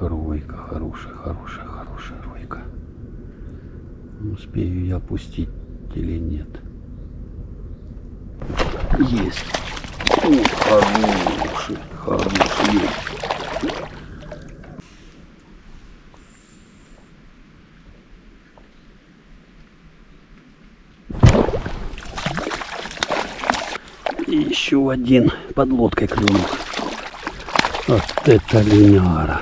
ройка, хорошая ройка. Успею я пустить или нет? Есть. Хороший есть. И еще один под лодкой клюнул. Вот это линяра.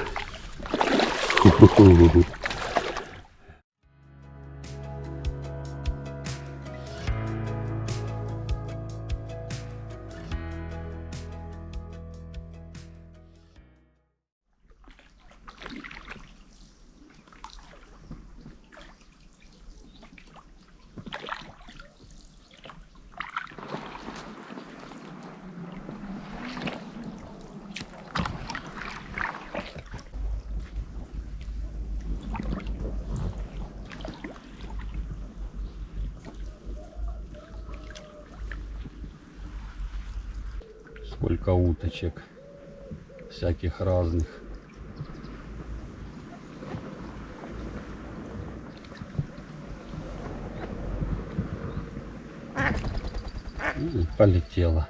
Сколько уточек всяких разных. Полетела.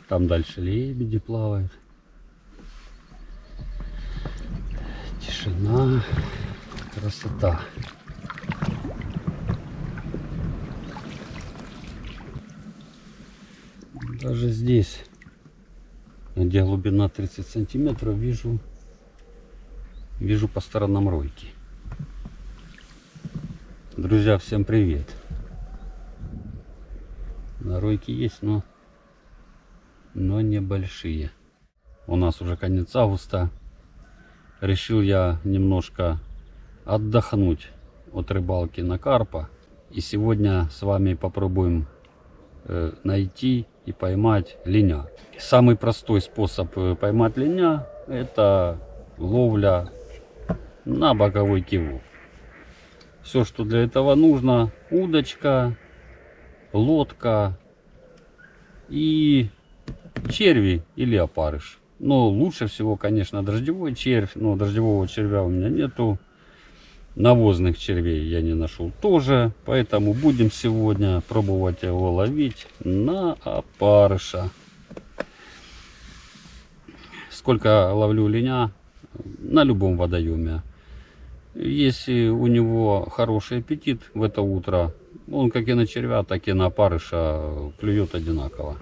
Там дальше лебеди плавают. Тишина, красота. Даже здесь, где глубина 30 сантиметров, вижу по сторонам ройки. Друзья, всем привет. На ройке есть, но небольшие. У нас уже конец августа. Решил я немножко отдохнуть от рыбалки на карпа. И сегодня с вами попробуем найти и поймать линя. Самый простой способ поймать линя — это ловля на боковой кивок. Все, что для этого нужно: удочка, лодка и черви или опарыш. Но лучше всего, конечно, дождевой червь, но дождевого червя у меня нету. Навозных червей я не нашел тоже, поэтому будем сегодня пробовать его ловить на опарыша. Сколько ловлю линя на любом водоеме. Если у него хороший аппетит в это утро, он как и на червя, так и на опарыша клюет одинаково.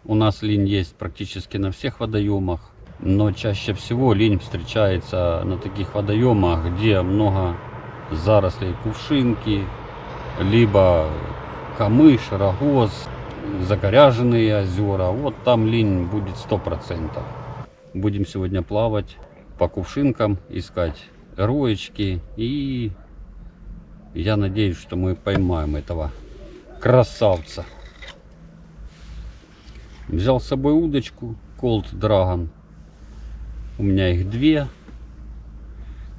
У нас линь есть практически на всех водоемах, но чаще всего линь встречается на таких водоемах, где много зарослей кувшинки, либо камыш, рогоз, загоряженные озера. Вот там линь будет 100%. Будем сегодня плавать по кувшинкам, искать роечки, и я надеюсь, что мы поймаем этого красавца. Взял с собой удочку Cold Dragon. У меня их две.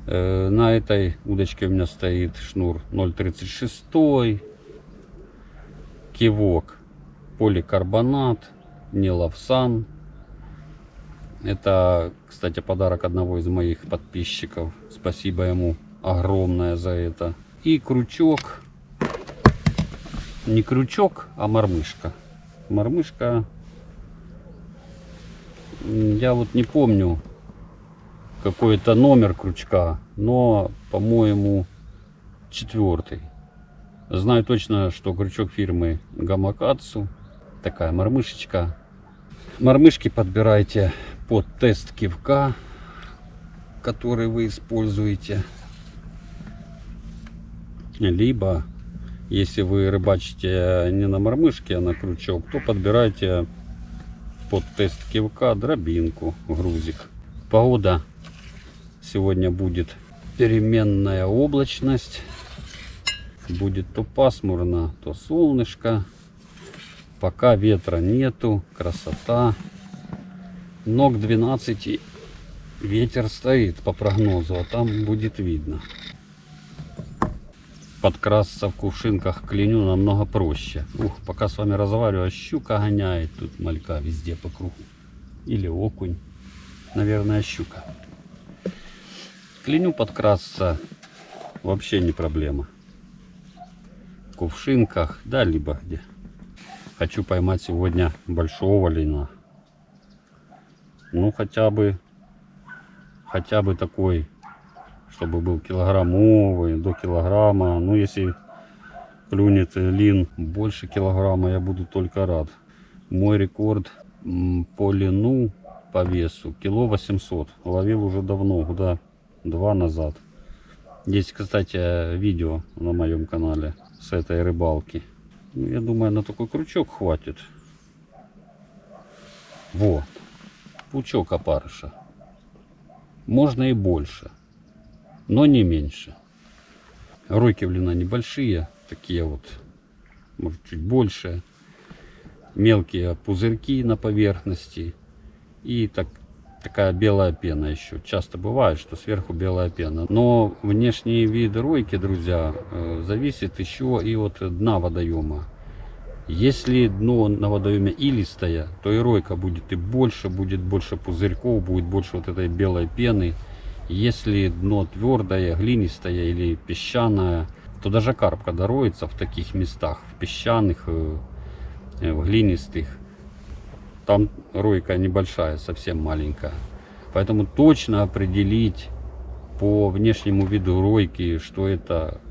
На этой удочке у меня стоит шнур 0,36. Кивок поликарбонат, не лавсан. Это, кстати, подарок одного из моих подписчиков. Спасибо ему огромное за это. И крючок. Не крючок, а мормышка. Мормышка. Я вот не помню какой-то номер крючка, но, по-моему, 4. Знаю точно, что крючок фирмы Гамакацу. Такая мормышечка. Мормышки подбирайте под тест кивка, который вы используете. Либо, если вы рыбачите не на мормышке, а на крючок, то подбирайте под тест кивка дробинку, грузик. Погода сегодня будет переменная облачность. Будет то пасмурно, то солнышко. Пока ветра нету, красота. Но к 12 ветер стоит по прогнозу, а там будет видно. Подкрасться в кувшинках к линю намного проще. Пока с вами разговариваю, щука гоняет тут малька везде по кругу. Или окунь. Наверное, щука. К линю подкрасться вообще не проблема. В кувшинках, да, либо где. Хочу поймать сегодня большого лина. Ну, хотя бы такой, чтобы был килограммовый, до килограмма. Ну, если клюнет лин больше килограмма, я буду только рад. Мой рекорд по лину, по весу, кило 800. Ловил уже давно, года 2 назад. Есть, кстати, видео на моем канале с этой рыбалки. Ну, я думаю, на такой крючок хватит. Вот. Пучок опарыша. Можно и больше, но не меньше. Ройки в лина небольшие, такие вот, может, чуть больше. Мелкие пузырьки на поверхности. И такая белая пена еще. Часто бывает, что сверху белая пена. Но внешний вид ройки, друзья, зависит еще и от дна водоема. Если дно на водоеме илистое, то и ройка будет будет больше пузырьков, будет больше вот этой белой пены. Если дно твердое, глинистое или песчаное, то даже карп, когда роется в таких местах, в песчаных, в глинистых, там ройка небольшая, совсем маленькая. Поэтому точно определить по внешнему виду ройки, что это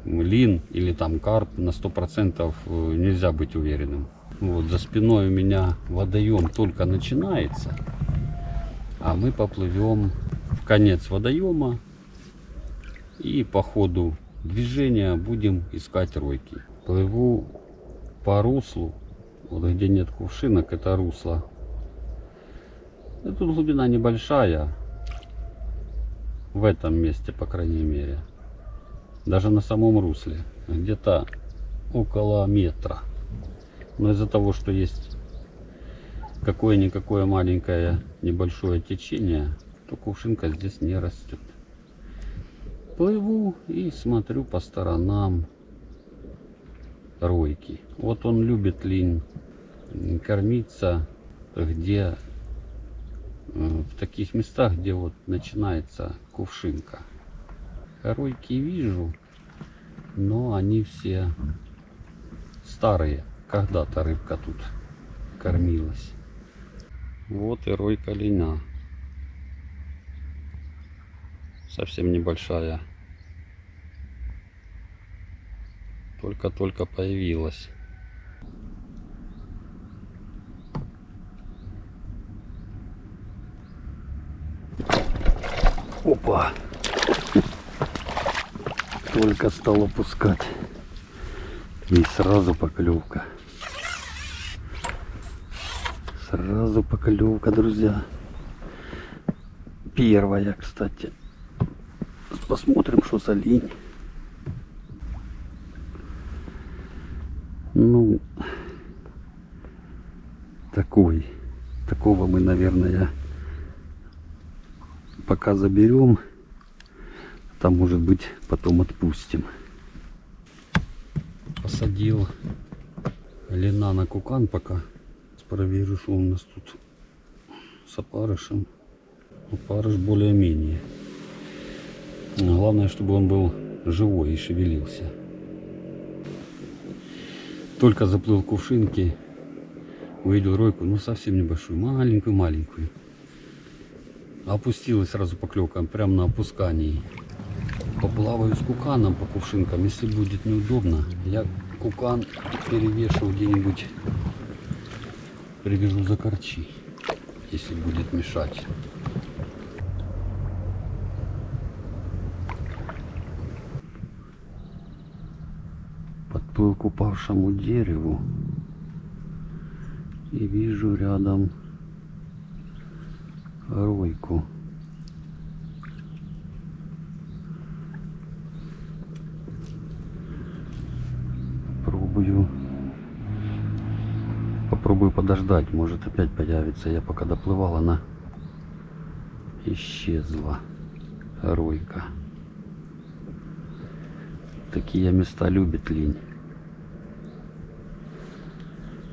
лин или там карп, на 100% нельзя быть уверенным. Вот за спиной у меня водоем только начинается, а мы поплывем в конец водоема и по ходу движения будем искать ройки. Плыву по руслу, вот где нет кувшинок, это русло. И тут глубина небольшая, в этом месте, по крайней мере. Даже на самом русле, где-то около метра. Но из-за того, что есть какое-никакое маленькое небольшое течение, то кувшинка здесь не растет. Плыву и смотрю по сторонам ройки. Вот он любит линь кормиться, где в таких местах, где вот начинается кувшинка. Ройки вижу, но они все старые. Когда-то рыбка тут кормилась. Вот и ройка линя. Совсем небольшая. Только-только появилась. Опа! Только стал опускать. И сразу поклевка. Сразу поклевка, друзья. Первая, кстати. Посмотрим, что за линь. Ну, такого мы, наверное, пока заберем. Там, может быть, потом отпустим. Посадил лина на кукан пока. Проверю, что у нас тут с опарышем. Опарыш более-менее. Главное, чтобы он был живой и шевелился. Только заплыл в кувшинки, увидел ройку, ну совсем небольшую, маленькую. Опустилась сразу поклевка, прямо на опускании. Поплаваю с куканом по кувшинкам, если будет неудобно, я кукан перевешу где-нибудь, привяжу за корчи, если будет мешать. Подплыл к упавшему дереву и вижу рядом ройку. Попробую подождать, может опять появится. Я пока доплывал, она исчезла, ройка. Такие места любит линь.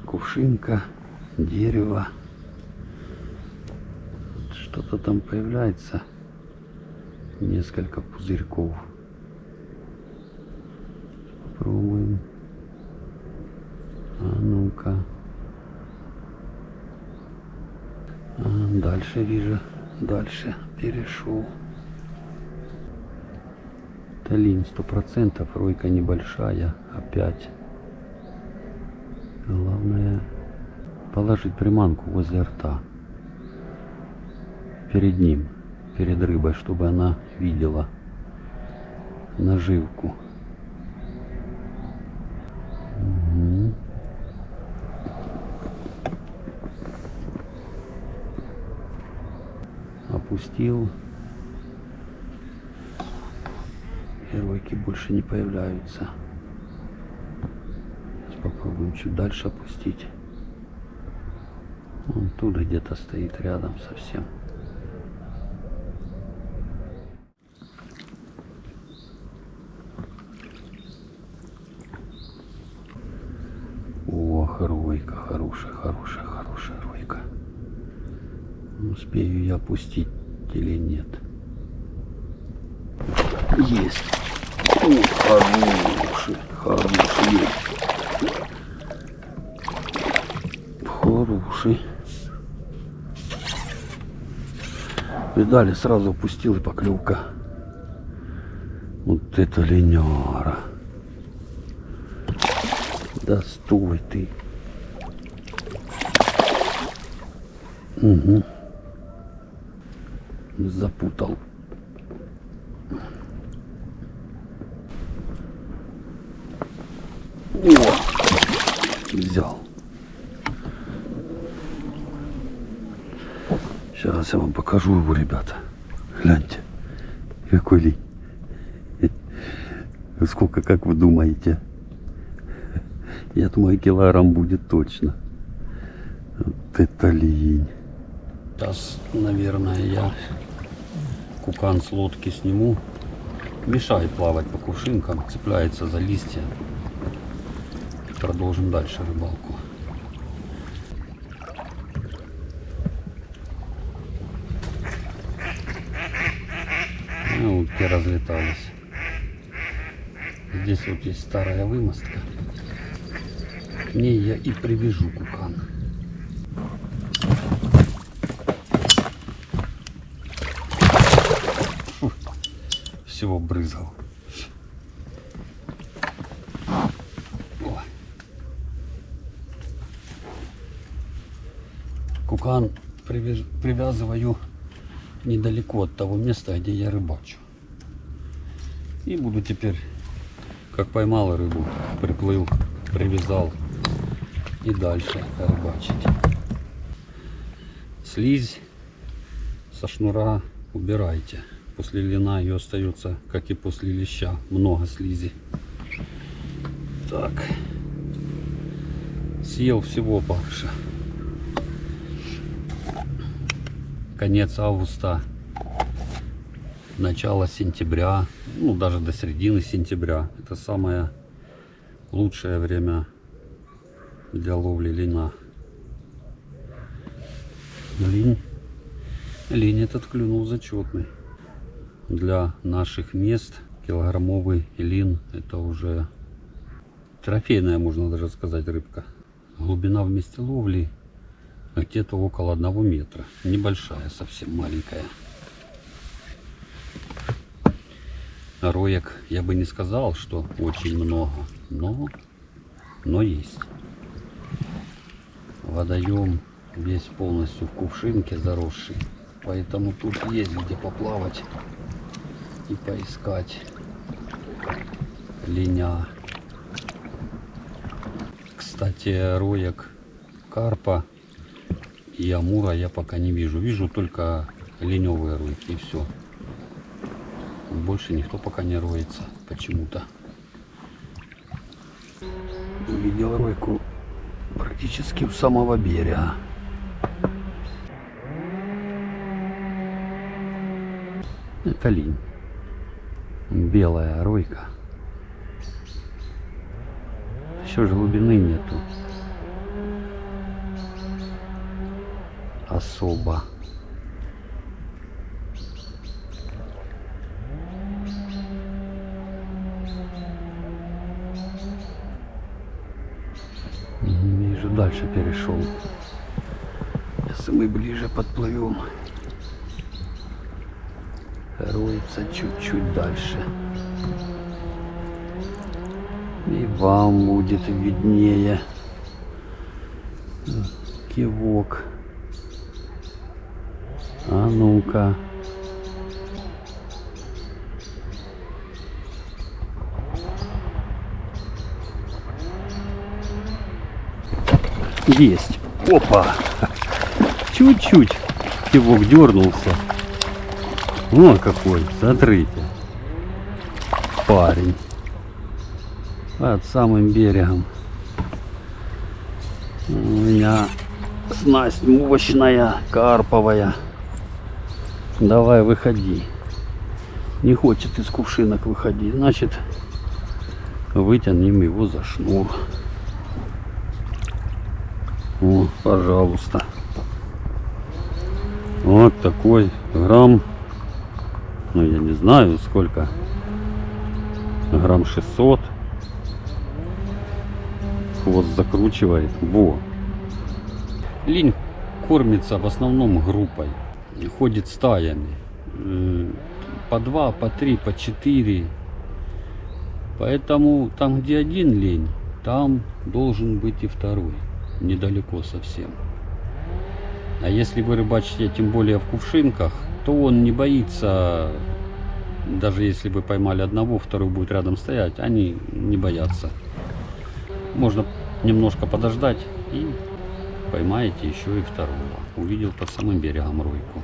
Кувшинка, дерево. Что-то там появляется. несколько пузырьков. Попробуем. А ну-ка. Дальше вижу. Дальше перешел. Талин 100%. Ройка небольшая. Опять. Главное положить приманку возле рта. Перед ним. Перед рыбой, чтобы она видела наживку. Угу. Опустил. Ройки больше не появляются. Сейчас попробуем чуть дальше опустить. Он тут где-то стоит рядом совсем. Ох, ройка, хорошая ройка. Успею я опустить или нет? Есть. О, хороший. Хороший. Видали, сразу опустил и поклевка. Вот это линяра. Да стой ты. Угу. Запутал. О! Взял. Сейчас я вам покажу его, ребята. Гляньте. Какой линь. Сколько, как вы думаете? Я думаю, килограмм будет точно. Вот это линь. Сейчас, наверное, я кукан с лодки сниму. Мешает плавать по кувшинкам, цепляется за листья. Продолжим дальше рыбалку. Ну, утки разлетались. Здесь вот есть старая вымостка. К ней я и привяжу кукан. Фу, всего брызгал. О. Кукан привязываю недалеко от того места, где я рыбачу. И буду теперь, как поймал рыбу, приплыл, привязал и дальше рыбачить. Слизь со шнура убирайте. После лина ее остается, как и после леща, много слизи. Так, съел всего барыша. Конец августа, начало сентября, ну даже до середины сентября. Это самое лучшее время для ловли лина. Линь этот клюнул зачетный. Для наших мест килограммовый лин — это уже трофейная, можно даже сказать, рыбка. Глубина в месте ловли где-то около 1 метра. Небольшая, совсем маленькая. Роек я бы не сказал, что очень много, но есть. Водоем весь полностью в кувшинке заросший, поэтому тут есть где поплавать и поискать линя. Кстати, роек карпа и амура я пока не вижу. Вижу только леневые ройки и все. Больше никто пока не роется почему-то. Видел ройку практически у самого берега. Это линь. Белая ройка. Еще же глубины нету. Особо. дальше перешел. Сейчас мы ближе подплывем. Роется чуть-чуть дальше. И вам будет виднее. Кивок. А ну-ка. Есть. Опа. Чуть-чуть кивок дернулся. О, какой. Смотрите. Парень. Под самым берегом. У меня снасть мощная, карповая. Давай, выходи. Не хочет из кувшинок выходить. Значит, вытянем его за шнур. О, пожалуйста. Вот такой грамм. Ну, я не знаю сколько. Грамм 600. Хвост закручивает. Во. Линь кормится в основном группой. Ходит стаями. По 2, по 3, по 4. Поэтому там, где один лень, там должен быть и второй. Недалеко совсем. А если вы рыбачите, тем более в кувшинках, то он не боится. Даже если вы поймали одного, второй будет рядом стоять. Они не боятся. Можно немножко подождать и поймаете еще и второго. Увидел под самым берегом ройку.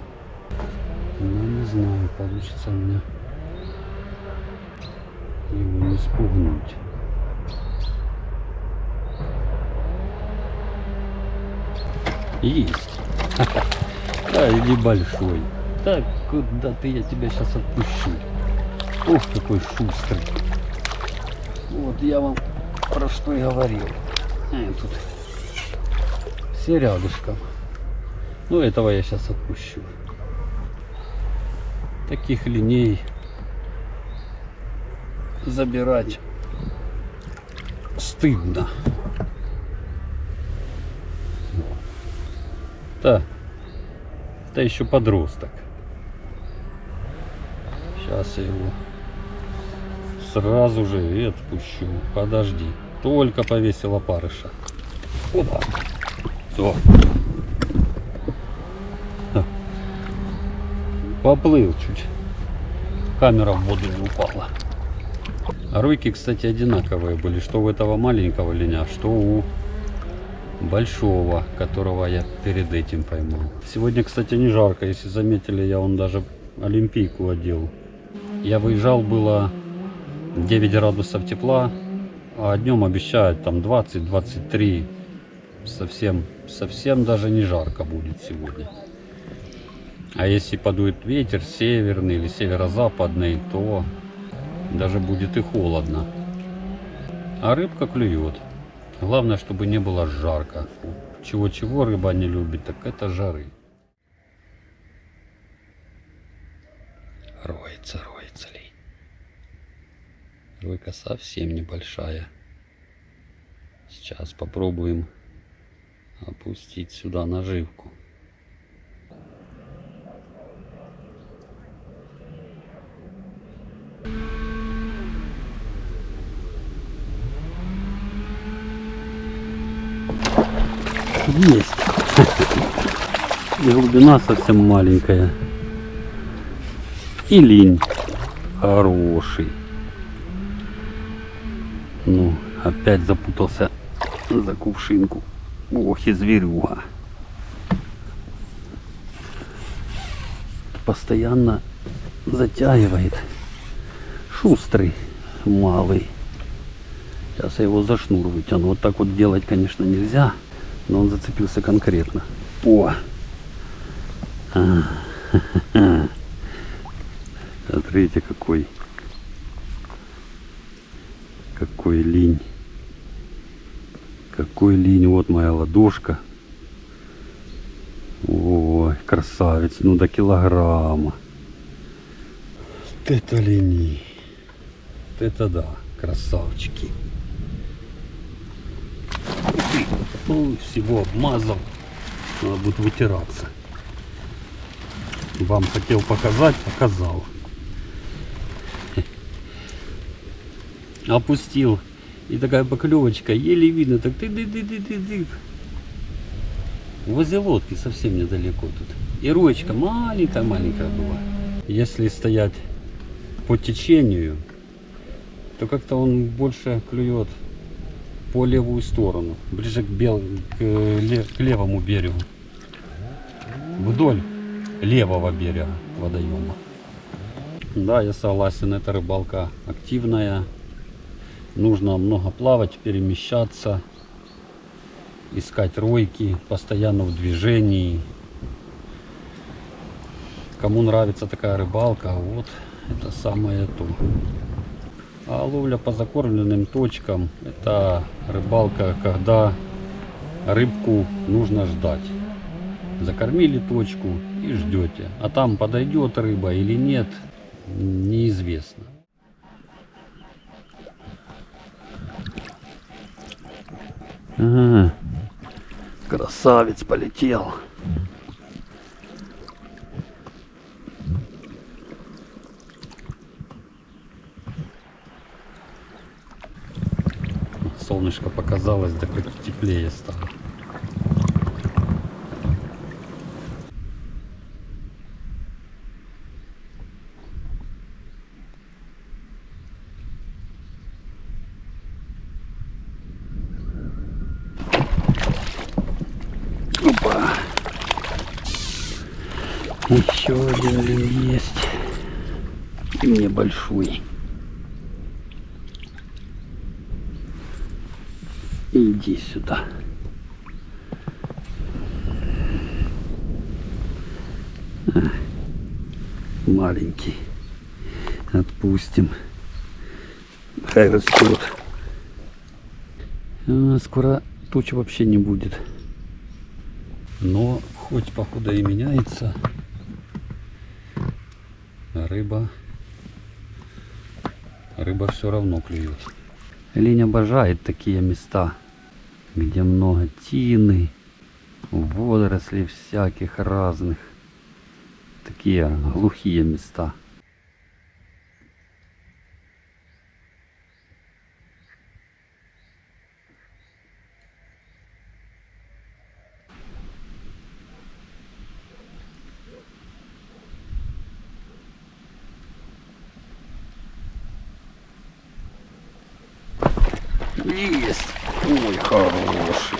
Ну, не знаю, получится у меня его не спугнуть. Есть. Да, или большой. Так, куда ты, я тебя сейчас отпущу. Ох, какой шустрый. Вот я вам про что и говорил. Тут все рядышком. Ну, этого я сейчас отпущу. Таких линей забирать стыдно. Да, это еще подросток. Сейчас я его сразу же и отпущу. Подожди. Только повесил опарыша. Опа. Все. Поплыл чуть. Камера в воду не упала. А ройки, кстати, одинаковые были. Что у этого маленького линя, что у большого, которого я перед этим поймал. Сегодня, кстати, не жарко. Если заметили, я вон даже олимпийку одел. Я выезжал, было 9 градусов тепла, а днем обещают там 20-23. Совсем даже не жарко будет сегодня. А если подует ветер северный или северо-западный, то даже будет и холодно. А рыбка клюет. Главное, чтобы не было жарко. Чего-чего рыба не любит, так это жары. Роется ли. Ройка совсем небольшая. Сейчас попробуем опустить сюда наживку. Есть. И глубина совсем маленькая. И линь хороший. Ну, опять запутался за кувшинку. Ох и зверюга. Постоянно затягивает. Шустрый, малый. Сейчас я его за шнур вытяну. Вот так вот делать, конечно, нельзя. Но он зацепился конкретно. О! Смотрите, какой линь. Какой линь. Вот моя ладошка. Ой, красавец. Ну до килограмма. Вот это линии. Вот это да, красавчики. Ой, всего обмазал. Надо будет вытираться. Вам хотел показать, показал. Опустил. И такая поклевочка, еле видно, так ты. Возле лодки совсем недалеко тут. И ручка маленькая была. Если стоять по течению, то как-то он больше клюет по левую сторону, ближе к левому берегу, вдоль левого берега водоема. Да, я согласен, эта рыбалка активная, нужно много плавать, перемещаться, искать ройки, постоянно в движении. Кому нравится такая рыбалка, вот это самое то. А ловля по закормленным точкам — это рыбалка, когда рыбку нужно ждать. Закормили точку и ждете. А там подойдет рыба или нет, неизвестно. Ага, красавец полетел. Солнышко показалось, да как теплее стало. Опа! Еще один лин есть. И небольшой. Иди сюда. Маленький. Отпустим. Хай растет. Скоро туч вообще не будет. Но хоть погода и меняется, рыба все равно клюет. Линь обожает такие места, где много тины, водорослей всяких разных. Такие глухие места. Есть! Ой, хороший!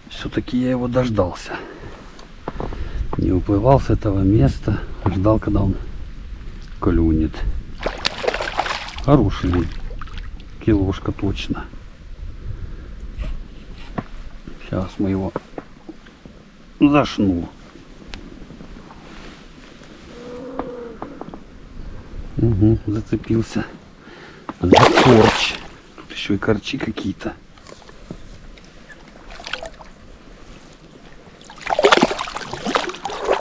Все-таки я его дождался. Не уплывал с этого места, ждал, когда он клюнет. Хороший линь. Килошка точно. Сейчас мы его зашнул. Угу, зацепился за корч. Тут еще и корчи какие-то.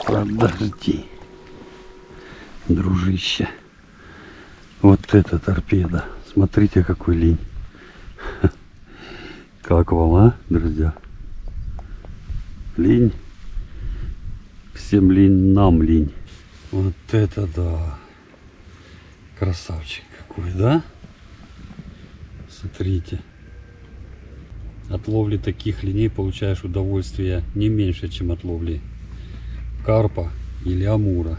Подожди, дружище. Вот это торпеда. Смотрите, какой линь. Как вам, а, друзья? Линь. Всем линь, нам линь. Вот это да. Красавчик какой, да? Смотрите. От ловли таких линей получаешь удовольствие не меньше, чем от ловли карпа или амура.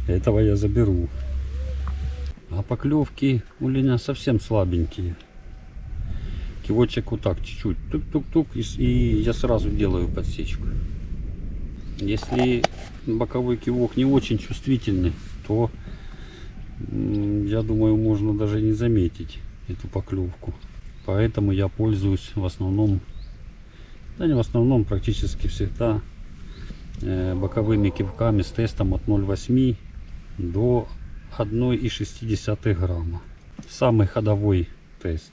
Этого я заберу. А поклевки у линя совсем слабенькие. Кивочек вот так чуть-чуть. Тук-тук-тук. И я сразу делаю подсечку. Если боковой кивок не очень чувствительный, то я думаю, можно даже не заметить эту поклевку. Поэтому я пользуюсь в основном, да не в основном, практически всегда боковыми кивками с тестом от 0,8 до 1,6 грамма. Самый ходовой тест.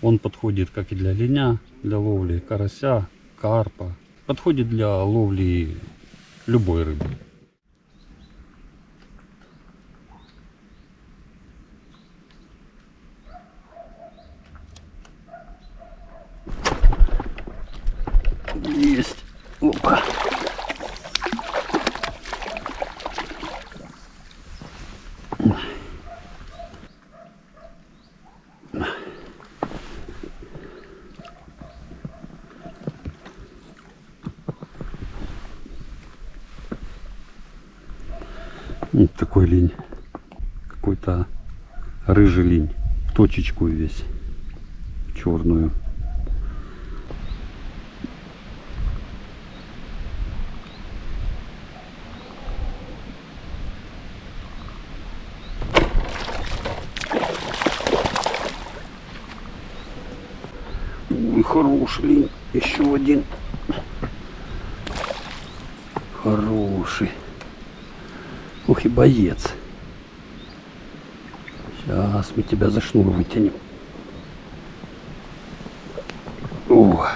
Он подходит как и для линя, для ловли карася, карпа. Подходит для ловли любой рыбы. Вот такой линь. Какой-то рыжий линь. В точечку весь. Черную. Ой, хороший линь. Еще один. Хороший. Ух и боец. Сейчас мы тебя за шнур вытянем. О.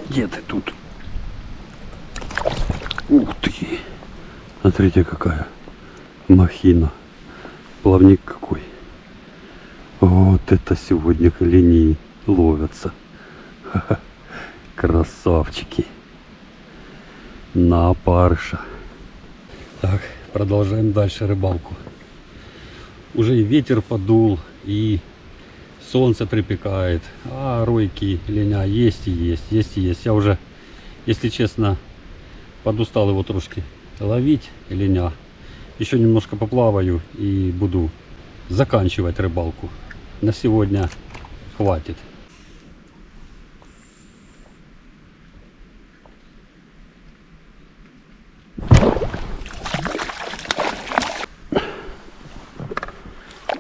Где ты тут? Ух ты. Смотрите, какая махина. Плавник какой. Вот это сегодня линии ловятся. Ха-ха. Красавчики. На опарыша. Так, продолжаем дальше рыбалку. Уже и ветер подул, и солнце припекает. А ройки линя есть и есть, есть и есть. Я уже, если честно, подустал его трошки ловить, линя. Еще немножко поплаваю и буду заканчивать рыбалку. На сегодня хватит.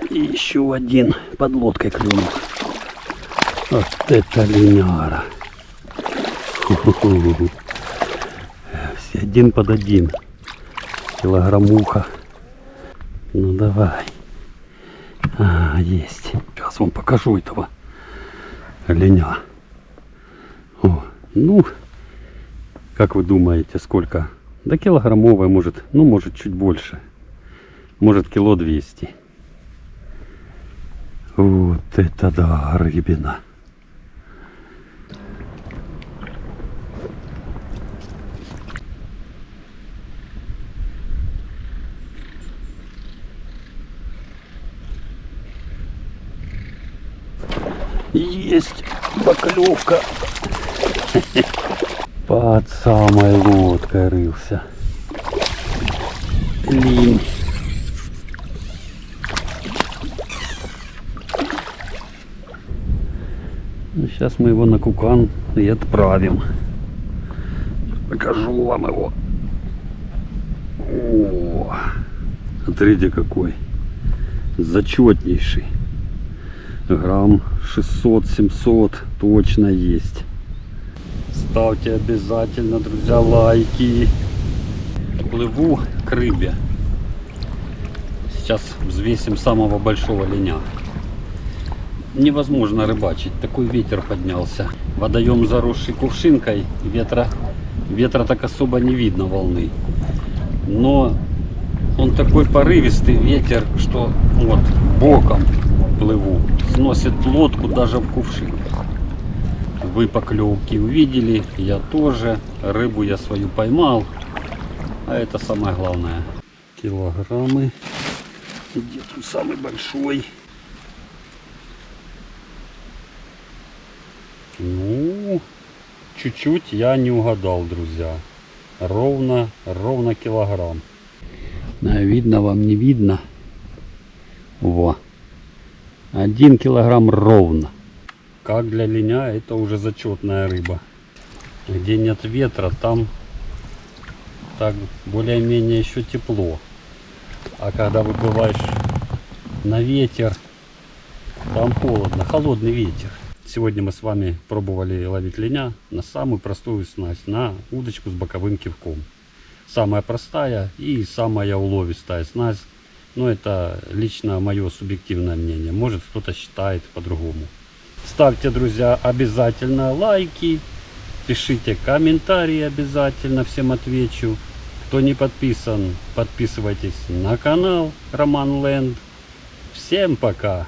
И еще один под лодкой клюнул. Вот это линяра. Ху-ху-ху. Все один под один. Килограммуха. Ну давай. А, есть. Сейчас вам покажу этого линя. О, ну, как вы думаете, сколько? Да килограммовая, может, ну может чуть больше. Может кило 200. Вот это да, рыбина. Есть поклевка. Под самой лодкой рылся. Линь. Сейчас мы его на кукан и отправим. Покажу вам его. О, смотрите какой. Зачетнейший. Грамм 600-700 точно есть. Ставьте обязательно, друзья, лайки. Плыву к рыбе. Сейчас взвесим самого большого линя. Невозможно рыбачить, такой ветер поднялся. Водоем заросший кувшинкой, ветра так особо не видно, волны. Но он такой порывистый ветер, что вот боком плыву, сносит лодку даже в кувшин. Вы поклевки увидели, я тоже. Рыбу я свою поймал, а это самое главное. Килограммы. Где тут самый большой? Ну, чуть-чуть я не угадал, друзья. Ровно килограмм. Видно вам, не видно? Во. 1 килограмм ровно. Как для линя, это уже зачетная рыба. Где нет ветра, там так более-менее еще тепло. А когда выплываешь на ветер, там холодно, холодный ветер. Сегодня мы с вами пробовали ловить линя на самую простую снасть, на удочку с боковым кивком. Самая простая и самая уловистая снасть. Но это лично мое субъективное мнение. Может, кто-то считает по-другому. Ставьте, друзья, обязательно лайки. Пишите комментарии обязательно, всем отвечу. Кто не подписан, подписывайтесь на канал Роман Ленд. Всем пока!